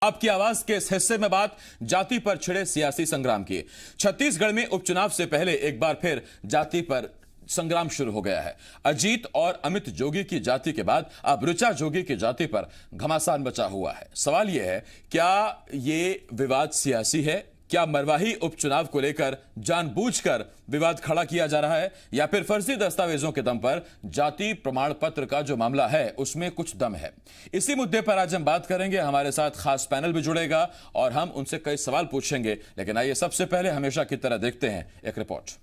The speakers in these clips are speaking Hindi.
आपकी आवाज के इस हिस्से में बात जाति पर छिड़े सियासी संग्राम की। छत्तीसगढ़ में उपचुनाव से पहले एक बार फिर जाति पर संग्राम शुरू हो गया है। अजीत और अमित जोगी की जाति के बाद अब ऋचा जोगी की जाति पर घमासान बचा हुआ है। सवाल यह है, क्या ये विवाद सियासी है? क्या मरवाही उपचुनाव को लेकर जानबूझकर विवाद खड़ा किया जा रहा है, या फिर फर्जी दस्तावेजों के दम पर जाति प्रमाण पत्र का जो मामला है उसमें कुछ दम है? इसी मुद्दे पर आज हम बात करेंगे। हमारे साथ खास पैनल भी जुड़ेगा और हम उनसे कई सवाल पूछेंगे, लेकिन आइए सबसे पहले हमेशा की तरह देखते हैं एक रिपोर्ट।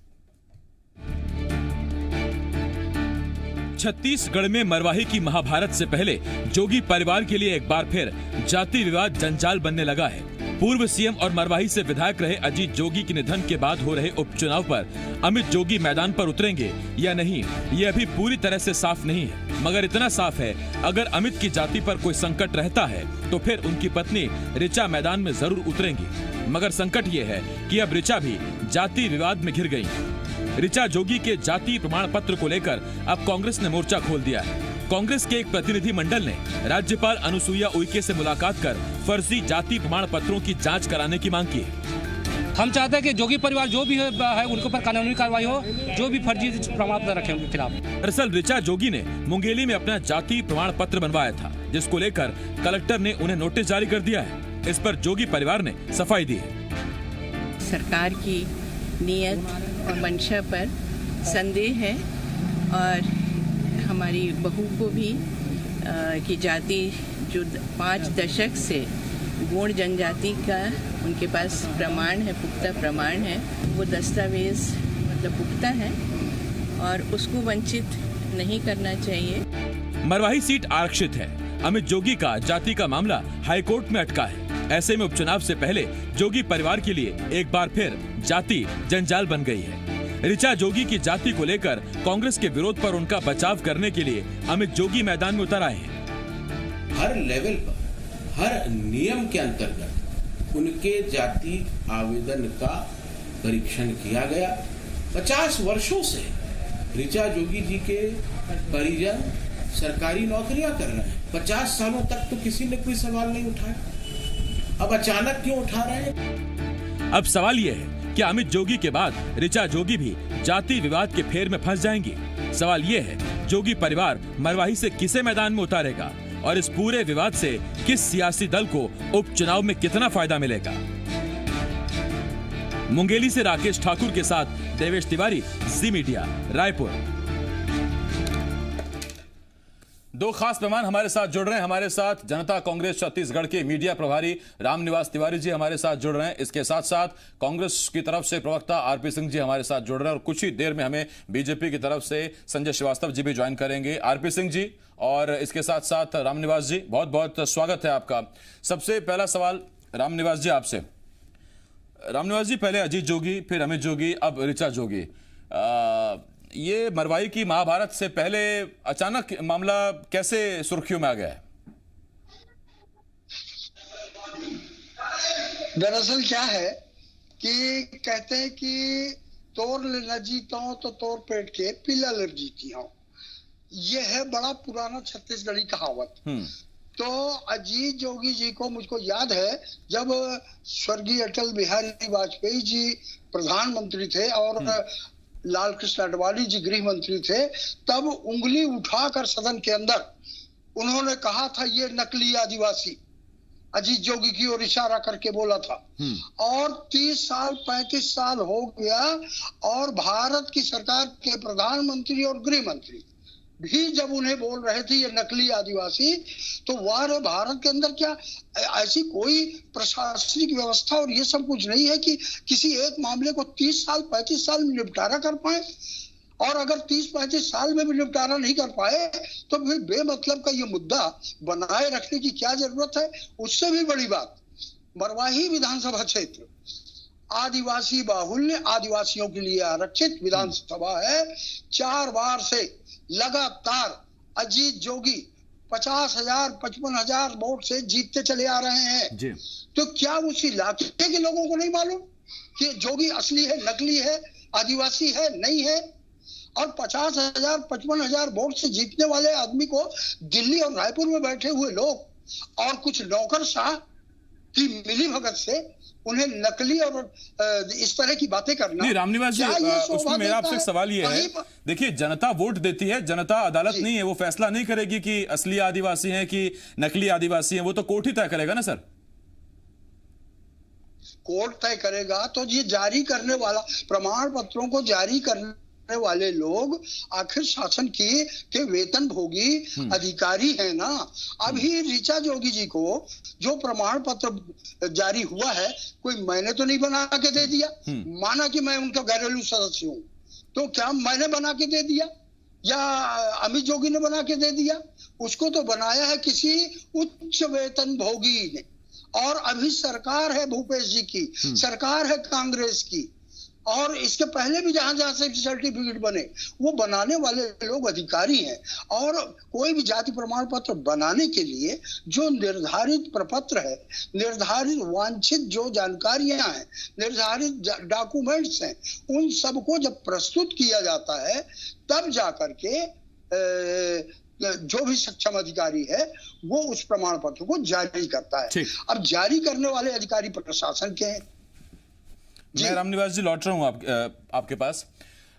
छत्तीसगढ़ में मरवाही की महाभारत से पहले जोगी परिवार के लिए एक बार फिर जाति विवाद जंजाल बनने लगा है। पूर्व सीएम और मरवाही से विधायक रहे अजीत जोगी के निधन के बाद हो रहे उपचुनाव पर अमित जोगी मैदान पर उतरेंगे या नहीं, ये अभी पूरी तरह से साफ नहीं है। मगर इतना साफ है, अगर अमित की जाति पर कोई संकट रहता है तो फिर उनकी पत्नी ऋचा मैदान में जरूर उतरेंगी। मगर संकट ये है कि अब ऋचा भी जाति विवाद में घिर गई। ऋचा जोगी के जाति प्रमाण पत्र को लेकर अब कांग्रेस ने मोर्चा खोल दिया है। कांग्रेस के एक प्रतिनिधि मंडल ने राज्यपाल अनुसुईया उइके से मुलाकात कर फर्जी जाति प्रमाण पत्रों की जांच कराने की मांग की। हम चाहते हैं कि जोगी परिवार जो भी है उनके ऊपर कानूनी कार्रवाई हो, जो भी फर्जी प्रमाण पत्र रखे उनके खिलाफ। दरअसल ऋचा जोगी ने मुंगेली में अपना जाति प्रमाण पत्र बनवाया था, जिसको लेकर कलेक्टर ने उन्हें नोटिस जारी कर दिया है। इस पर जोगी परिवार ने सफाई दी है। सरकार की नीयत और मंशा पर संदेह है और हमारी बहू को भी की जाति जो 5 दशक से गौड़ जनजाति का उनके पास प्रमाण है, पुख्ता प्रमाण है, वो दस्तावेज मतलब पुख्ता है और उसको वंचित नहीं करना चाहिए। मरवाही सीट आरक्षित है। अमित जोगी का जाति का मामला हाईकोर्ट में अटका है। ऐसे में उपचुनाव से पहले जोगी परिवार के लिए एक बार फिर जाति जंजाल बन गई है। ऋचा जोगी की जाति को लेकर कांग्रेस के विरोध पर उनका बचाव करने के लिए अमित जोगी मैदान में उतर आए हैं। हर लेवल पर, हर नियम के अंतर्गत उनके जाति आवेदन का परीक्षण किया गया। 50 वर्षों से ऋचा जोगी जी के परिजन सरकारी नौकरियां कर रहे हैं। 50 सालों तक तो किसी ने कोई सवाल नहीं उठाया, अब अचानक क्यों उठा रहे हैं? अब सवाल यह है कि अमित जोगी के बाद ऋचा जोगी भी जाति विवाद के फेर में फंस जाएंगी। सवाल यह है, जोगी परिवार मरवाही से किसे मैदान में उतारेगा और इस पूरे विवाद से किस सियासी दल को उपचुनाव में कितना फायदा मिलेगा? मुंगेली से राकेश ठाकुर के साथ देवेश तिवारी, जी मीडिया, रायपुर। दो खास मेहमान हमारे साथ जुड़ रहे हैं। हमारे साथ जनता कांग्रेस छत्तीसगढ़ के मीडिया प्रभारी रामनिवास तिवारी जी हमारे साथ जुड़ रहे हैं। इसके साथ साथ कांग्रेस की तरफ से प्रवक्ता आरपी सिंह जी हमारे साथ जुड़ रहे हैं और कुछ ही देर में हमें बीजेपी की तरफ से संजय श्रीवास्तव जी भी ज्वाइन करेंगे। आरपी सिंह जी और इसके साथ साथ रामनिवास जी, बहुत बहुत स्वागत है आपका। सबसे पहला सवाल रामनिवास जी आपसे। रामनिवास जी, पहले अजीत जोगी, फिर अमित जोगी, अब ऋचा जोगी। ये मरवाही की महाभारत से पहले अचानक मामला कैसे सुर्खियों में आ गया है? दरअसल क्या है कि कहते हैं कि तोड़ न जीता हूं तो तोड़ पेट के पीला लड़ जीती हूं। यह है बड़ा पुराना छत्तीसगढ़ी कहावत। तो अजीत जोगी जी को मुझको याद है, जब स्वर्गीय अटल बिहारी वाजपेयी जी प्रधानमंत्री थे और लाल कृष्ण अडवाणी जी गृह मंत्री थे, तब उंगली उठाकर सदन के अंदर उन्होंने कहा था ये नकली आदिवासी, अजीत जोगी की ओर इशारा करके बोला था। और 30 साल 35 साल हो गया और भारत की सरकार के प्रधानमंत्री और गृह मंत्री भी जब उन्हें बोल रहे थे ये नकली आदिवासी, तो वाह, भारत के अंदर क्या ऐसी कोई प्रशासनिक व्यवस्था और ये सब कुछ नहीं है कि किसी एक मामले को 30 साल 35 साल में निपटारा कर पाए? और अगर 30-35 साल में भी निपटारा नहीं कर पाए तो फिर बेमतलब का ये मुद्दा बनाए रखने की क्या जरूरत है? उससे भी बड़ी बात, मरवाही विधानसभा क्षेत्र आदिवासी बाहुल्य, आदिवासियों के लिए आरक्षित विधानसभा है। 4 बार से लगातार अजीत जोगी 50,000 55,000 वोट से जीतते चले आ रहे हैं जी। तो क्या उस इलाके के लोगों को नहीं मालूम कि जोगी असली है, नकली है, आदिवासी है, नहीं है? और 50,000 55,000 वोट से जीतने वाले आदमी को दिल्ली और रायपुर में बैठे हुए लोग और कुछ नौकरशाह कि मिली भगत से उन्हें नकली और इस तरह की बातें करना। नहीं रामनिवास जी, उसमें मेरा आपसे सवाल ये है, देखिए जनता वोट देती है, जनता अदालत नहीं है, वो फैसला नहीं करेगी कि असली आदिवासी हैं कि नकली आदिवासी हैं, वो तो कोर्ट ही तय करेगा ना सर। कोर्ट तय करेगा। तो ये जारी करने वाला, प्रमाण पत्रों को जारी करने वाले लोग आखिर शासन के वेतन भोगी अधिकारी है ना। अभी ऋचा जोगी जी को जो प्रमाण पत्र जारी हुआ है, कोई मैंने तो नहीं बना के दे दिया। माना कि मैं उनका घरेलू सदस्य हूं, तो क्या मैंने बना के दे दिया या अमित जोगी ने बना के दे दिया? उसको तो बनाया है किसी उच्च वेतन भोगी ने। और अभी सरकार है भूपेश जी की, सरकार है कांग्रेस की, और इसके पहले भी जहां जहां से सर्टिफिकेट बने, वो बनाने वाले लोग अधिकारी हैं। और कोई भी जाति प्रमाण पत्र बनाने के लिए जो निर्धारित प्रपत्र है, निर्धारित वांछित जो जानकारियां हैं, निर्धारित डॉक्यूमेंट्स हैं, उन सबको जब प्रस्तुत किया जाता है, तब जाकर के जो भी सक्षम अधिकारी है वो उस प्रमाण पत्र को जारी करता है। अब जारी करने वाले अधिकारी प्रशासन के हैं। मैं रामनिवास जी लौट रहा हूं आपके पास।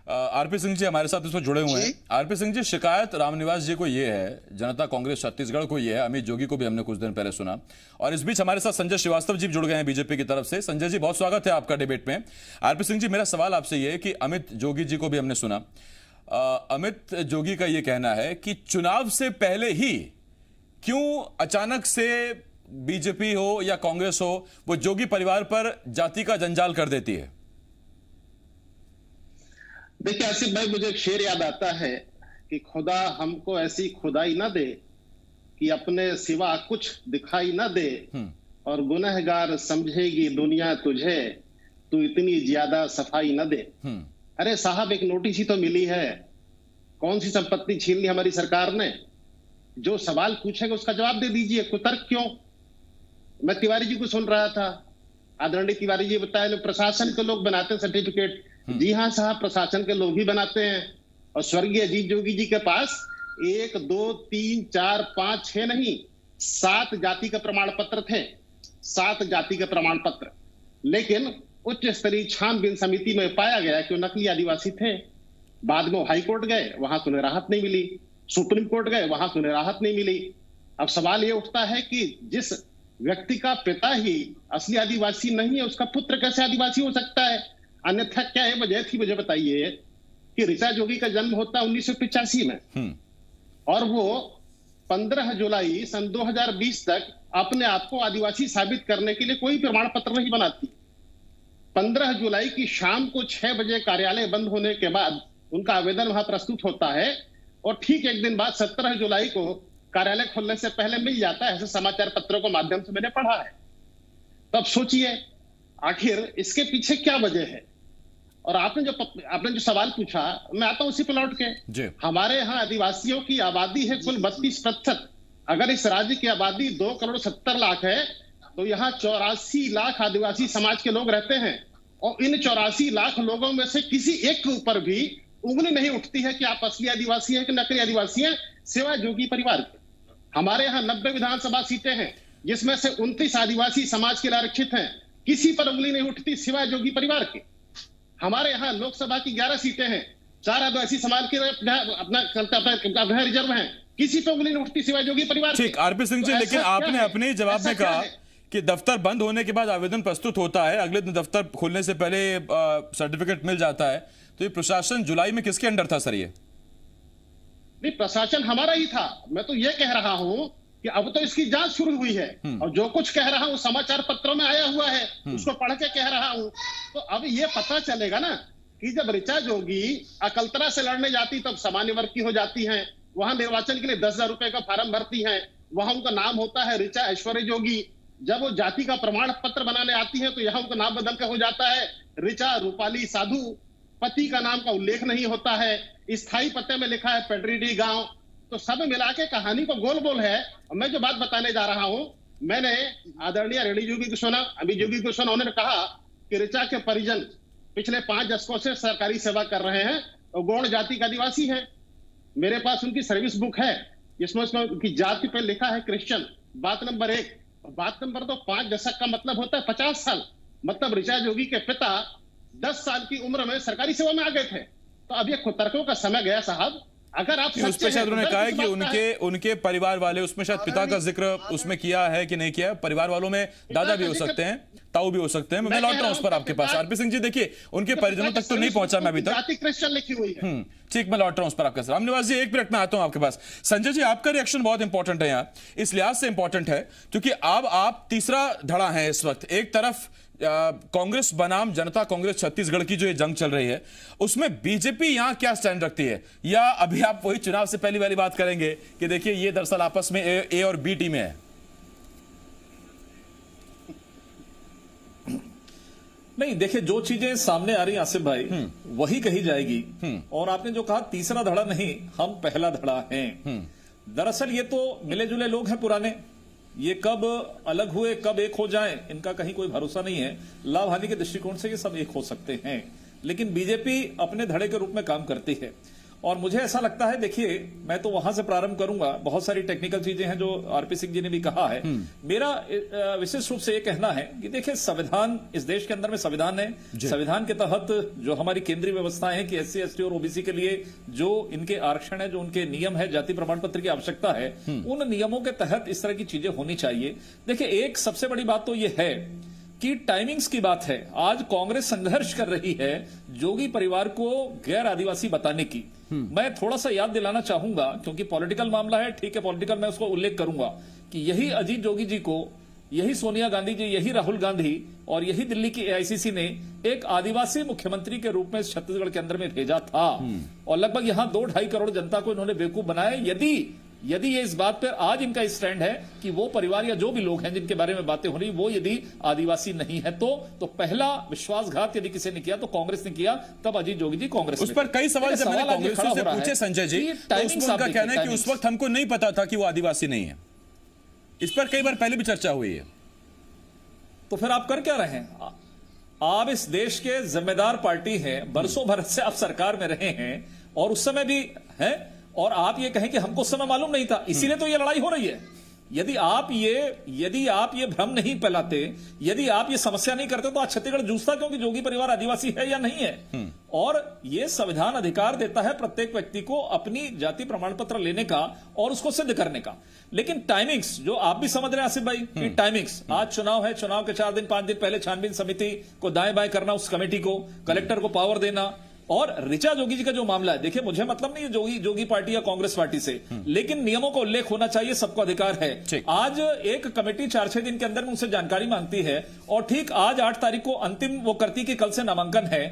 आरपी सिंह जी हमारे साथ इसमें जुड़े हुए हैं। आरपी सिंह जी, शिकायत रामनिवास जी को ये है, जनता कांग्रेस छत्तीसगढ़ को ये है, अमित जोगी को भी हमने कुछ दिन पहले सुना, और इस बीच हमारे साथ संजय श्रीवास्तव जी जुड़ गए हैं बीजेपी की तरफ से। संजय जी, बहुत स्वागत है आपका डिबेट में। आरपी सिंह जी, मेरा सवाल आपसे ये है कि अमित जोगी जी को भी हमने सुना, अमित जोगी का ये कहना है कि चुनाव से पहले ही क्यों अचानक से बीजेपी हो या कांग्रेस हो, वो जोगी परिवार पर जाति का जंजाल कर देती है। देखिए आसिफ भाई, मुझे एक शेर याद आता है कि खुदा हमको ऐसी खुदाई ना दे कि अपने सिवा कुछ दिखाई ना दे, और गुनहगार समझेगी दुनिया तुझे, तू इतनी ज्यादा सफाई ना दे। अरे साहब, एक नोटिस ही तो मिली है, कौन सी संपत्ति छीन ली हमारी सरकार ने? जो सवाल पूछेगा उसका जवाब दे दीजिए, कुतर्क क्यों? मैं तिवारी जी को सुन रहा था, आदरणीय तिवारी जी बताया प्रशासन के लोग बनाते हैं सर्टिफिकेट। जी हाँ साहब, प्रशासन के लोग ही बनाते हैं। और स्वर्गीय अजीत जोगी जी के पास 1 2 3 4 5 6 नहीं 7 जाति के प्रमाण पत्र थे, 7 जाति के प्रमाण पत्र। लेकिन उच्च स्तरीय छानबीन समिति में पाया गया कि वो नकली आदिवासी थे। बाद में हाई कोर्ट गए, वहां तो उन्हें राहत नहीं मिली, सुप्रीम कोर्ट गए, वहां तो उन्हें राहत नहीं मिली। अब सवाल ये उठता है कि जिस व्यक्ति का पिता ही असली आदिवासी नहीं है, उसका पुत्र कैसे आदिवासी हो सकता है? अन्यथा क्या है वजह थी? मुझे बताइए कि ऋचा जोगी का जन्म होता है 1985 में, और वो 15 जुलाई सन 2020 तक अपने आप को आदिवासी साबित करने के लिए कोई प्रमाण पत्र नहीं बनाती। 15 जुलाई की शाम को 6 बजे कार्यालय बंद होने के बाद उनका आवेदन वहां प्रस्तुत होता है, और ठीक एक दिन बाद 17 जुलाई को कार्यालय खोलने से पहले मिल जाता है। ऐसे समाचार पत्रों के माध्यम से मैंने पढ़ा है। तब सोचिए आखिर इसके पीछे क्या वजह है। और आपने जो सवाल पूछा, मैं आता हूं उसी पर लौट के। हमारे यहाँ आदिवासियों की आबादी है कुल 32%। अगर इस राज्य की आबादी 2,70,00,000 है, तो यहाँ 84 लाख आदिवासी समाज के लोग रहते हैं, और इन 84 लाख लोगों में से किसी एक के ऊपर भी उंगली नहीं उठती है कि आप असली आदिवासी हैं कि नकली आदिवासी हैं, सिवाय जोगी परिवार के। हमारे यहाँ 90 विधानसभा सीटें हैं, जिसमें से 29 आदिवासी समाज के लिए आरक्षित हैं, किसी पर उंगली नहीं उठती सिवाय जोगी परिवार के। हमारे यहाँ लोकसभा की 11 सीटें हैं, 4 आदिवासी समाज के अपना रिजर्व हैं, किसी पर उंगली नहीं उठती सिवाय जोगी परिवार के। ठीक, आरपी सिंह जी, लेकिन आपने अपने जवाब में कहा कि दफ्तर बंद होने के बाद आवेदन प्रस्तुत होता है, अगले दिन दफ्तर खोलने से पहले सर्टिफिकेट मिल जाता है, तो ये प्रशासन जुलाई में किसके अंडर था सर? ये नहीं, प्रशासन हमारा ही था। मैं तो ये कह रहा हूं कि अब तो इसकी जांच शुरू हुई है, और जो कुछ कह रहा हूं समाचार पत्रों में आया हुआ है, उसको पढ़ के कह रहा हूं। तो अब ये पता चलेगा ना कि जब ऋचा जोगी अकलतरा से लड़ने जाती तब सामान्य वर्ग की हो जाती हैं, वहां निर्वाचन के लिए 10,000 रुपए का फार्म भरती हैं, वहां उनका नाम होता है ऋचा ऐश्वर्य जोगी। जब वो जाति का प्रमाण पत्र बनाने आती है तो यहाँ उनका नाम बदल कर हो जाता है ऋचा रूपाली साधु। पति का नाम का उल्लेख नहीं होता है, स्थायी पते में लिखा है पेड्रीडी गांव। तो सब मिला के कहानी को गोल गोल है। और मैं जो बात बताने जा रहा हूं, मैंने आदरणीय रेड्डी जोगी को सुना, अमित जोगी को सुना, उन्होंने कहा कि ऋचा के परिजन पिछले 5 दशकों से सरकारी सेवा कर रहे हैं और गौड़ जाति का आदिवासी है। मेरे पास उनकी सर्विस बुक है, जिसमें उनकी जाति पर लिखा है क्रिश्चियन। बात नंबर 1। बात नंबर 2, 5 दशक का मतलब होता है 50 साल। मतलब ऋचा जोगी के पिता 10 साल की उम्र में सरकारी सेवा में आ गए थे। तो अब ये कुतर्कों का समय गया साहब। अगर आप उसमें शायद उन्होंने कहा है कि उनके परिवार वाले, उसमें शायद पिता का जिक्र उसमें किया है कि नहीं किया। परिवार वालों में दादा भी हो सकते हैं, ताऊ भी हो सकते हैं। मैं लौट रहा हूं उस पर आपके पास। आरपी सिंह जी, देखिए उनके परिजनों तक तो नहीं पहुंचा मैं अभी तक। जाति क्रिश्चियन लिखी हुई है। ठीक, मैं लौट रहा हूं उस पर आपके साथ। रामनिवास जी, एक मिनट में आता हूं आपके पास। संजय जी, आपका रिएक्शन बहुत इंपॉर्टेंट है यहाँ, इस लिहाज से इंपॉर्टेंट है क्योंकि अब आप तीसरा धड़ा है इस वक्त। एक तरफ कांग्रेस बनाम जनता कांग्रेस छत्तीसगढ़ की जो ये जंग चल रही है, उसमें बीजेपी यहां क्या स्टैंड रखती है, या अभी आप वही चुनाव से पहली वाली बात करेंगे कि देखिए ये दरअसल आपस में ए और बी टीमें हैं? नहीं, देखिए जो चीजें सामने आ रही हैं आसिफ भाई, वही कही जाएगी। और आपने जो कहा तीसरा धड़ा नहीं, हम पहला धड़ा हैं। दरअसल ये तो मिले जुले लोग हैं पुराने, ये कब अलग हुए कब एक हो जाएं इनका कहीं कोई भरोसा नहीं है। लाभ हानि के दृष्टिकोण से ये सब एक हो सकते हैं, लेकिन बीजेपी अपने धड़े के रूप में काम करती है। और मुझे ऐसा लगता है, देखिए मैं तो वहां से प्रारंभ करूंगा, बहुत सारी टेक्निकल चीजें हैं जो आरपी सिंह जी ने भी कहा है। मेरा विशेष रूप से ये कहना है कि देखिए संविधान, इस देश के अंदर में संविधान है, संविधान के तहत जो हमारी केंद्रीय व्यवस्थाएं हैं कि SC ST और OBC के लिए जो इनके आरक्षण है, जो उनके नियम है, जाति प्रमाण पत्र की आवश्यकता है, उन नियमों के तहत इस तरह की चीजें होनी चाहिए। देखिए एक सबसे बड़ी बात तो ये है कि टाइमिंग्स की बात है। आज कांग्रेस संघर्ष कर रही है जोगी परिवार को गैर आदिवासी बताने की। मैं थोड़ा सा याद दिलाना चाहूंगा, क्योंकि पॉलिटिकल मामला है, ठीक है, पॉलिटिकल मैं उसको उल्लेख करूंगा कि यही अजीत जोगी जी को, यही सोनिया गांधी जी, यही राहुल गांधी और यही दिल्ली की AICC ने एक आदिवासी मुख्यमंत्री के रूप में छत्तीसगढ़ के अंदर में भेजा था। और लगभग यहां 2-2.5 करोड़ जनता को इन्होंने बेवकूफ बनाया। यदि ये इस बात पर आज इनका स्टैंड है कि वो परिवार या जो भी लोग हैं जिनके बारे में बातें हो रही, वो यदि आदिवासी नहीं है तो पहला विश्वासघात यदि किसी ने किया तो कांग्रेस ने किया। तब अजीत जोगी जी कांग्रेस उस पर कई सवाल जब मैंने कांग्रेस से पूछे संजय जी, तो उसमें उनका कहना है कि उस वक्त हमको नहीं पता था कि वो आदिवासी नहीं है। इस पर कई बार पहले भी चर्चा हुई है। तो फिर आप कर क्या रहे हैं? आप इस देश के जिम्मेदार पार्टी हैं, बरसों भर से आप सरकार में रहे हैं और उस समय भी हैं, और आप ये कहें कि हमको उस समय मालूम नहीं था, इसीलिए तो ये लड़ाई हो रही है। यदि आप ये भ्रम नहीं फैलाते, यदि आप ये समस्या नहीं करते, तो आज छत्तीसगढ़ जूझता क्योंकि जोगी परिवार आदिवासी है या नहीं है। और ये संविधान अधिकार देता है प्रत्येक व्यक्ति को अपनी जाति प्रमाण पत्र लेने का और उसको सिद्ध करने का। लेकिन टाइमिंग्स, जो आप भी समझ रहे हैं आसिफ भाई कि टाइमिंग्स, आज चुनाव है, चुनाव के 4 दिन 5 दिन पहले छानबीन समिति को दाएं बाएं करना, उस कमेटी को, कलेक्टर को पावर देना। और ऋचा जोगी जी का जो मामला है, देखिए मुझे मतलब नहीं है जोगी पार्टी या कांग्रेस पार्टी से, लेकिन नियमों का उल्लेख होना चाहिए, सबको अधिकार है। आज एक कमेटी 4-6 दिन के अंदर में उनसे जानकारी मांगती है और ठीक आज 8 तारीख को अंतिम वो करती कि कल से नामांकन है।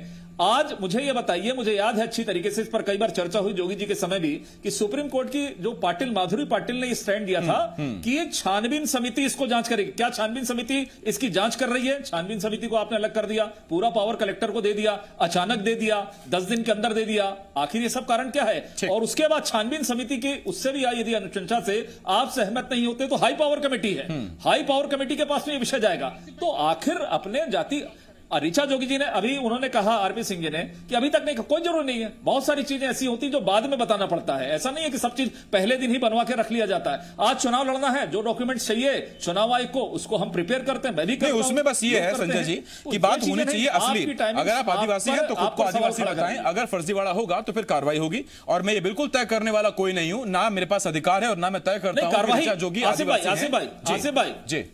आज मुझे ये बताइए, मुझे याद है अच्छी तरीके से, इस पर कई बार चर्चा हुई जोगी जी के समय भी, कि सुप्रीम कोर्ट की जो माधुरी पाटिल ने स्टैंड दिया था कि ये छानबीन समिति इसको जांच करेगी। क्या छानबीन समिति इसकी जांच कर रही है? छानबीन समिति को आपने अलग कर दिया, पूरा पावर कलेक्टर को दे दिया, अचानक दे दिया, 10 दिन के अंदर दे दिया। आखिर ये सब कारण क्या है? और उसके बाद छानबीन समिति की उससे भी यदि अनुशंसा से आप सहमत नहीं होते तो हाई पावर कमेटी है, हाई पावर कमेटी के पास में ये विषय जाएगा। तो आखिर अपने जाति ऋचा जोगी जी ने अभी उन्होंने कहा, आरपी सिंह जी ने, कि अभी तक नहीं, कोई जरूरत नहीं है। बहुत सारी चीजें ऐसी होती जो बाद में बताना पड़ता है। ऐसा नहीं है कि सब चीज पहले दिन ही बनवा के रख लिया जाता है। आज चुनाव लड़ना है, जो डॉक्यूमेंट चाहिए चुनाव आयोग को, उसको हम प्रिपेयर करते हैं, मैं भी करता हूं। उसमें बस ये है संजय जी कि बात होनी चाहिए असली। अगर आप आदिवासी हैं तो खुद को आदिवासी बताएं, अगर फर्जीवाड़ा होगा तो फिर कार्रवाई होगी। और मैं ये बिल्कुल तय करने वाला कोई नहीं हूं, ना मेरे पास अधिकार है और ना मैं तय करता हूं ऋचा जोगी आदिवासी हैं।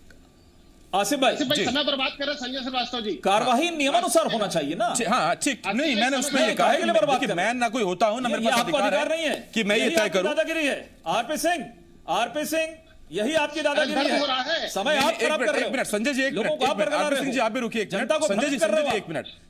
आसिफ भाई समय पर बात कर रहे हैं संजय श्रीवास्तव जी। कार्यवाही नियमानुसार होना चाहिए ना। हाँ ठीक, नहीं मैंने उसमें ये कहा कि मैं ना कोई होता हूं, ना मेरे पास अधिकार नहीं है कि मैं ये तय करूं। दादागिरी है आरपी सिंह, यही आपकी दादागिरी है। समय आप खराब कर रहे हो। एक मिनट संजय जी, एक मिनट आप भी रुकिए,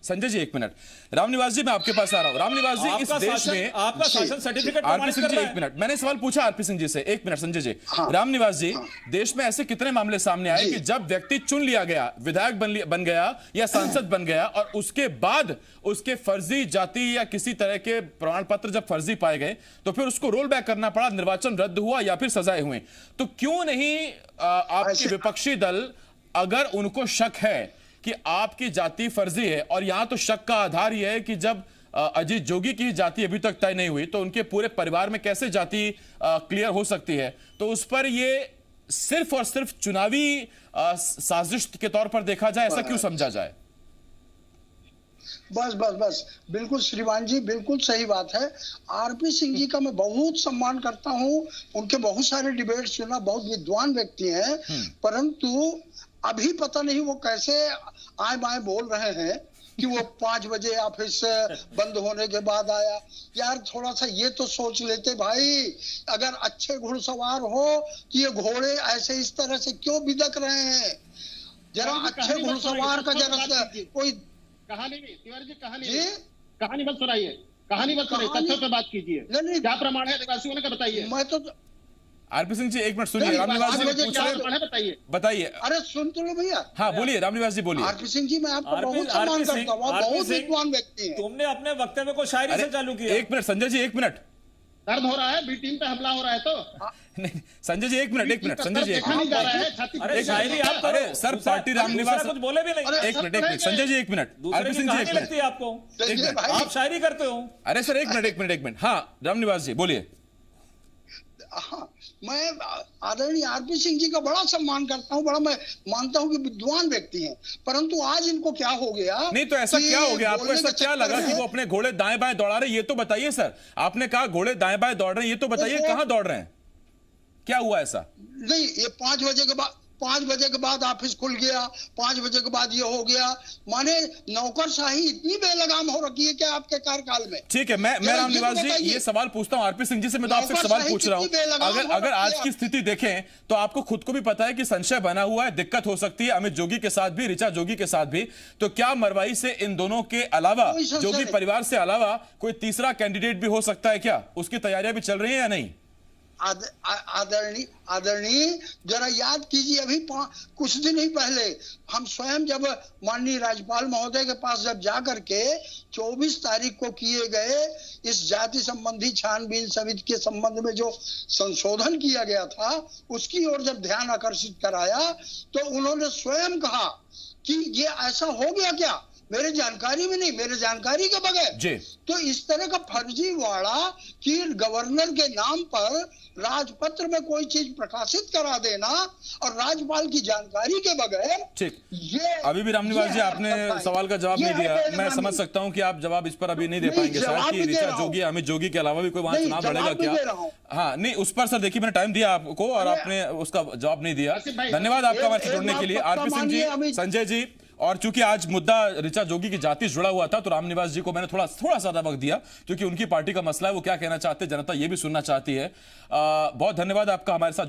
संजय जी एक मिनट। रामनिवास जी मैं आपके पास आ रहा हूं। रामनिवास जी, इस देश में आपका शासन सर्टिफिकेट आरपी सिंह जी एक मिनट, मैंने सवाल पूछा आरपी सिंह जी से, एक मिनट संजय जी। रामनिवास जी, देश में ऐसे कितने मामले सामने आए कि जब व्यक्ति चुन लिया गया, विधायक बन गया या सांसद बन गया, और उसके बाद उसके फर्जी जाति या किसी तरह के प्रमाण पत्र जब फर्जी पाए गए तो फिर उसको रोल बैक करना पड़ा, निर्वाचन रद्द हुआ या फिर सजाएं हुए। तो क्यों नहीं आपके विपक्षी दल, अगर उनको शक है कि आपकी जाति फर्जी है, और यहां तो शक का आधार यह है कि जब अजीत जोगी की जाति अभी तक तय नहीं हुई तो उनके पूरे परिवार में कैसे जाति क्लियर हो सकती है, तो उस पर ये सिर्फ और सिर्फ चुनावी साजिश के तौर पर देखा जाए, ऐसा क्यों समझा जाए? बस बस बस बिल्कुल श्रीमान जी, बिल्कुल सही बात है। आरपी सिंह जी का मैं बहुत सम्मान करता हूँ, उनके बहुत सारे डिबेट सुना, बहुत विद्वान व्यक्ति हैं, परंतु अभी पता नहीं वो कैसे आए बाएं बोल रहे हैं कि वो 5 बजे ऑफिस बंद होने के बाद आया। यार थोड़ा सा ये तो सोच लेते भाई, अगर अच्छे घुड़सवार हो कि ये घोड़े ऐसे इस तरह से क्यों बिदक रहे हैं? जरा अच्छे घुड़सवार का जरा कोई कहानी नहीं, तिवारी जी कहानी मत सुनाइए, कहानी मत सुनाइए, तथ्यों पे बात कीजिए। क्या प्रमाण है आदिवासियों का बताइए। मैं तो आरपी सिंह जी एक मिनट सुनिए, रामनिवास जी पूछ रहे हैं, बताइए। अरे सुन तो लो भैया। हाँ बोलिए रामनिवास जी बोलिए। आरपी सिंह जी मैं आपको बहुत सम्मान करता हूँ, बहुत विद्वान व्यक्ति हैं। तुमने अपने वक्तव्य को शायरी से चालू किया। एक मिनट संजय जी, एक मिनट। दर्द हो रहा है, बी टीम पे हमला हो रहा है तो नहीं संजय जी एक मिनट संजय जी एक मिनट। अरे शायरी आप करो। अरे सर पार्टी रामनिवास कुछ बोले भी नहीं। एक मिनट संजय जी एक मिनट। आरपी सिंह जी एक लगती है आपको, आप शायरी करते हो। अरे सर एक मिनट। हाँ रामनिवास जी बोलिए। हाँ, मैं आदरणीय आरपी सिंह जी का बड़ा सम्मान करता हूँ, बड़ा मैं मानता हूँ कि विद्वान व्यक्ति हैं, परंतु आज इनको क्या हो गया? नहीं तो ऐसा क्या हो गया आपको? ऐसा क्या लगा कि वो अपने घोड़े दाएं बाएं दौड़ा रहे? ये तो बताइए सर, आपने कहा घोड़े दाएं बाएं दौड़ रहे हैं, ये तो बताइए कहां दौड़ रहे हैं, क्या हुआ ऐसा? नहीं ये 5 बजे के बाद ऑफिस खुल गया, 5 बजे के बाद ये हो गया, माने नौकरशाही इतनी बेलगाम हो रखी है क्या आपके कार्यकाल में? ठीक है, मैं रामनिवास जी ये सवाल पूछता हूं आरपी सिंह जी से, मैं तो आपसे सवाल पूछ रहा हूं। अगर आज की स्थिति देखें तो आपको खुद को भी पता है कि संशय बना हुआ है, दिक्कत हो सकती है अमित जोगी के साथ भी, ऋचा जोगी के साथ भी, तो क्या मरवाही से इन दोनों के अलावा, जोगी परिवार से अलावा कोई तीसरा कैंडिडेट भी हो सकता है क्या? उसकी तैयारियां भी चल रही है या नहीं? आदरणीय जरा याद कीजिए, अभी कुछ दिन ही पहले हम स्वयं जब माननीय राज्यपाल महोदय के पास जब जाकर के 24 तारीख को किए गए इस जाति संबंधी छानबीन समिति के संबंध में जो संशोधन किया गया था उसकी ओर जब ध्यान आकर्षित कराया तो उन्होंने स्वयं कहा कि ये ऐसा हो गया क्या, मेरे जानकारी में नहीं, मेरे जानकारी के बगैर। तो इस तरह का फर्जीवाड़ा कि गवर्नर के नाम पर राजपत्र में कोई चीज प्रकाशित करा देना और राज्यपाल की जानकारी के बगैर, ठीक, ये अभी भी रामनिवास जी आपने सवाल का जवाब नहीं दिया। मैं समझ सकता हूं कि आप जवाब इस पर अभी नहीं दे पाएंगे शायद, कि ऋचा जोगी, अमित जोगी के अलावा भी कोई वहां चुनाव लड़ेगा क्या? हाँ नहीं, उस पर सर देखिए मैंने टाइम दिया आपको और आपने उसका जवाब नहीं दिया। धन्यवाद आपका हमारे साथ जुड़ने के लिए आरपी सिंह जी, संजय जी। और चूंकि आज मुद्दा ऋचा जोगी की जाति से जुड़ा हुआ था तो रामनिवास जी को मैंने थोड़ा ज्यादा वक्त दिया, क्योंकि उनकी पार्टी का मसला है, वो क्या कहना चाहते हैं जनता ये भी सुनना चाहती है। बहुत धन्यवाद आपका हमारे साथ